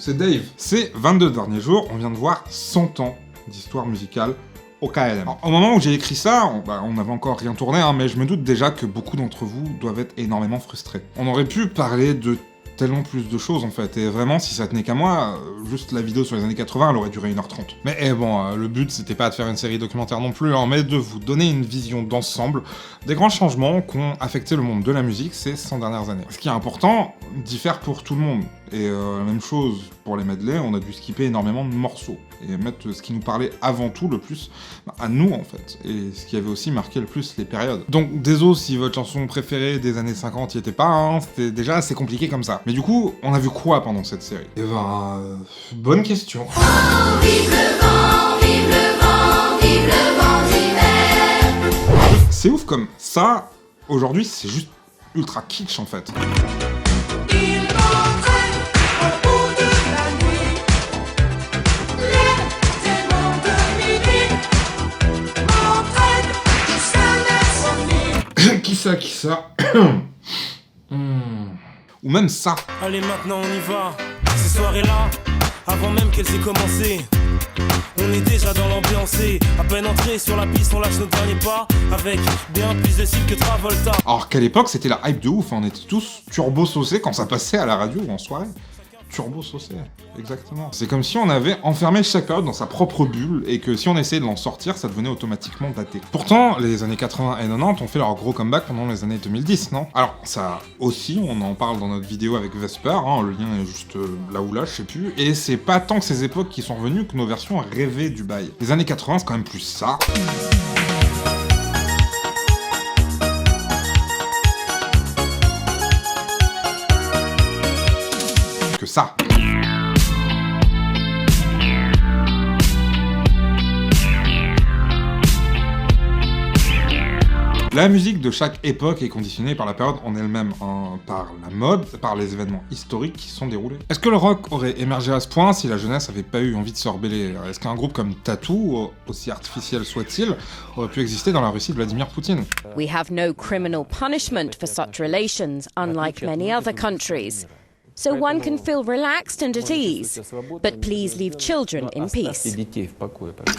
c'est Dave. Ces 22 derniers jours, on vient de voir 100 ans d'histoire musicale au KLM. Alors, au moment où j'ai écrit ça, on n'avait encore rien tourné, hein, mais je me doute déjà que beaucoup d'entre vous doivent être énormément frustrés. On aurait pu parler de tellement plus de choses en fait, et vraiment si ça tenait qu'à moi, juste la vidéo sur les années 80 elle aurait duré 1h30. Mais bon, le but c'était pas de faire une série documentaire non plus, hein, mais de vous donner une vision d'ensemble des grands changements qui ont affecté le monde de la musique ces 100 dernières années. Ce qui est important diffère pour tout le monde, et la même chose pour les medleys, on a dû skipper énormément de morceaux, et mettre ce qui nous parlait avant tout le plus à nous en fait, et ce qui avait aussi marqué le plus les périodes. Donc désolé si votre chanson préférée des années 50 y était pas, hein, c'était déjà assez compliqué comme ça. Mais du coup, on a vu quoi pendant cette série? Eh ben, bonne question. Oh, vive le vent, vive le vent, vive le vent d'hiver. C'est ouf comme ça, aujourd'hui c'est juste ultra kitsch en fait. Il m'entraîne au bout de la nuit. L'air démon de minuit m'entraîne jusqu'à l'insomnie. Qui ça Ou même ça. Allez maintenant on y va, ces soirées-là, avant même qu'elles aient commencé, on est déjà dans l'ambiance et à peine entré sur la piste on lâche nos derniers pas, avec bien plus de style que Travolta. Alors qu'à l'époque c'était la hype de ouf, on était tous turbo saucés quand ça passait à la radio ou en soirée. Turbo saucé, exactement. C'est comme si on avait enfermé chaque période dans sa propre bulle et que si on essayait de l'en sortir, ça devenait automatiquement daté. Pourtant, les années 80 et 90 ont fait leur gros comeback pendant les années 2010, non? Alors, ça aussi, on en parle dans notre vidéo avec Vesper, hein, le lien est juste là ou là, je sais plus, et c'est pas tant que ces époques qui sont revenues que nos versions rêvaient du bail. Les années 80, c'est quand même plus ça. Que ça. La musique de chaque époque est conditionnée par la période en elle-même, hein, par la mode, par les événements historiques qui sont déroulés. Est-ce que le rock aurait émergé à ce point si la jeunesse avait pas eu envie de se rebeller? Est-ce qu'un groupe comme Tattoo, aussi artificiel soit-il, aurait pu exister dans la Russie de Vladimir Poutine? We have no criminal punishment for such relations, unlike many other countries. So one can feel relaxed and at ease, but please leave children in peace.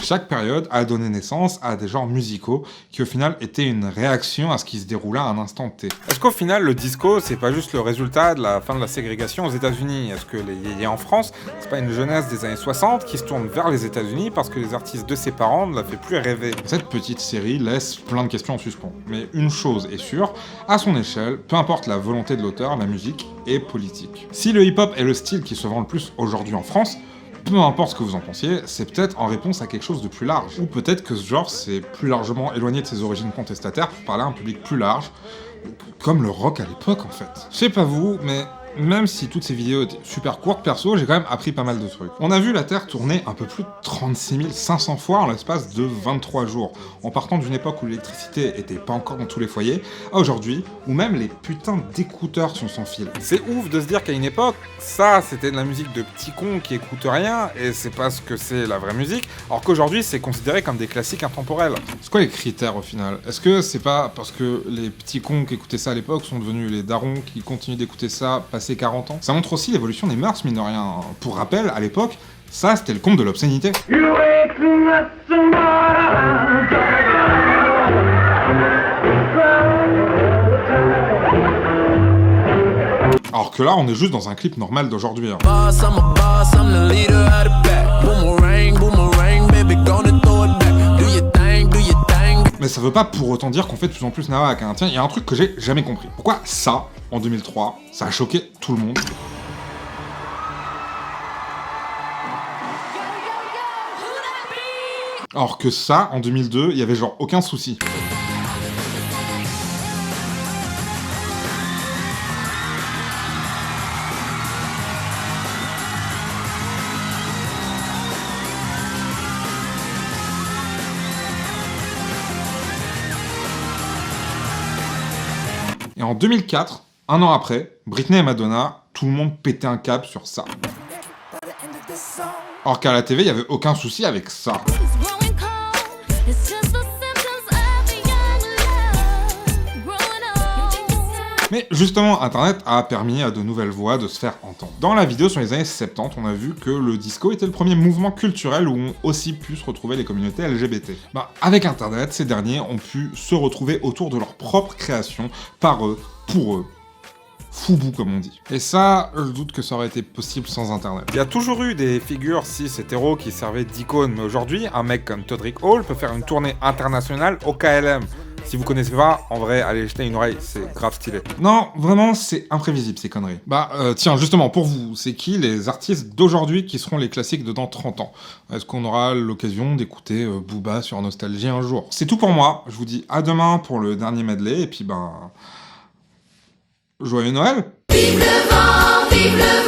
Chaque période a donné naissance à des genres musicaux qui au final étaient une réaction à ce qui se déroulait à un instant T. Est-ce qu'au final le disco c'est pas juste le résultat de la fin de la ségrégation aux États-Unis? Est-ce que les yéyés en France c'est pas une jeunesse des années 60 qui se tourne vers les États-Unis parce que les artistes de ses parents ne la fait plus rêver? Cette petite série laisse plein de questions en suspens, mais une chose est sûre, à son échelle, peu importe la volonté de l'auteur, la musique est politique. Si le hip-hop est le style qui se vend le plus aujourd'hui en France, peu importe ce que vous en pensiez, c'est peut-être en réponse à quelque chose de plus large. Ou peut-être que ce genre s'est plus largement éloigné de ses origines contestataires pour parler à un public plus large, comme le rock à l'époque en fait. Je sais pas vous, mais même si toutes ces vidéos étaient super courtes, perso, j'ai quand même appris pas mal de trucs. On a vu la Terre tourner un peu plus de 36 500 fois en l'espace de 23 jours, en partant d'une époque où l'électricité était pas encore dans tous les foyers, à aujourd'hui, où même les putains d'écouteurs sont sans fil. C'est ouf de se dire qu'à une époque, ça c'était de la musique de petits cons qui écoutent rien, et c'est pas ce que c'est la vraie musique, alors qu'aujourd'hui c'est considéré comme des classiques intemporels. C'est quoi les critères au final? Est-ce que c'est pas parce que les petits cons qui écoutaient ça à l'époque sont devenus les darons qui continuent d'écouter ça passé 40 ans? Ça montre aussi l'évolution des mœurs, mine de rien. Pour rappel, à l'époque, ça c'était le comble de l'obscénité. Alors que là, on est juste dans un clip normal d'aujourd'hui. Hein. Mais ça veut pas pour autant dire qu'on fait de plus en plus Nawak. Hein. Tiens, il y a un truc que j'ai jamais compris. Pourquoi ça, en 2003, ça a choqué tout le monde? Alors que ça, en 2002, il y avait genre aucun souci. Et en 2004, un an après, Britney et Madonna, tout le monde pétait un câble sur ça. Alors qu'à la TV, il n'y avait aucun souci avec ça. Mais justement, Internet a permis à de nouvelles voix de se faire entendre. Dans la vidéo sur les années 70, on a vu que le disco était le premier mouvement culturel où ont aussi pu se retrouver les communautés LGBT. Avec Internet, ces derniers ont pu se retrouver autour de leur propre création, par eux, pour eux. Foubou comme on dit. Et ça, je doute que ça aurait été possible sans Internet. Il y a toujours eu des figures cis hétéros qui servaient d'icônes, mais aujourd'hui, un mec comme Todrick Hall peut faire une tournée internationale au KLM. Si vous connaissez pas, en vrai, allez jeter une oreille, c'est grave stylé. Non, vraiment, c'est imprévisible ces conneries. Tiens, justement, pour vous, c'est qui les artistes d'aujourd'hui qui seront les classiques de dans 30 ans? Est-ce qu'on aura l'occasion d'écouter Booba sur Nostalgie un jour? C'est tout pour moi, je vous dis à demain pour le dernier medley, et puis joyeux Noël! Vive le vent, vive le vent.